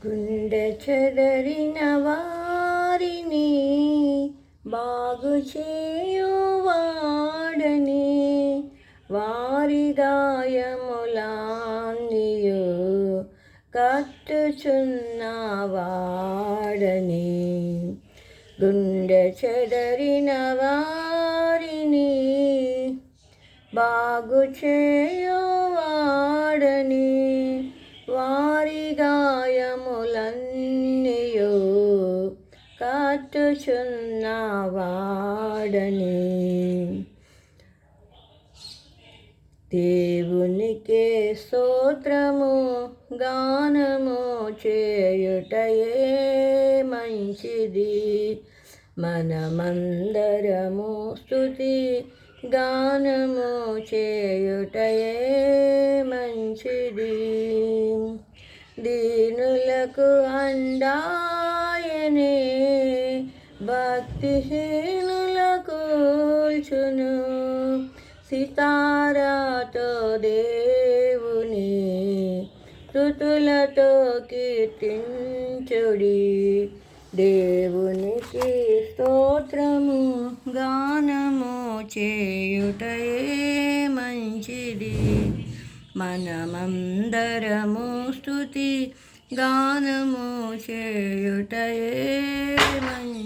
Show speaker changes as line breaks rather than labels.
గుండె చెదరిన వారిని బాగు చేయువాడని, వారి గాయములన్నీయు కట్టుచున్నవాడని. గుండె చెదరిన వారిని బాగు చేయువాడని, వారి గాయములన్నీయు కట్టుచున్నవాడని. దేవునికే స్తోత్రము గానము చేయుటయే మంచిది. మనమందరము స్తుతి గానము చేయుటయే మంచిది. దీనులకు అండాయనే భక్తిహీనులకు కూల్చును. సితారాతో దేవుని స్తుతులతో కీర్తించుడి. దేవునికి స్తోత్రము గానము చేయుటయే మంచిది. మనమందరము స్తుతి గానము చేయుటయే మంచిది.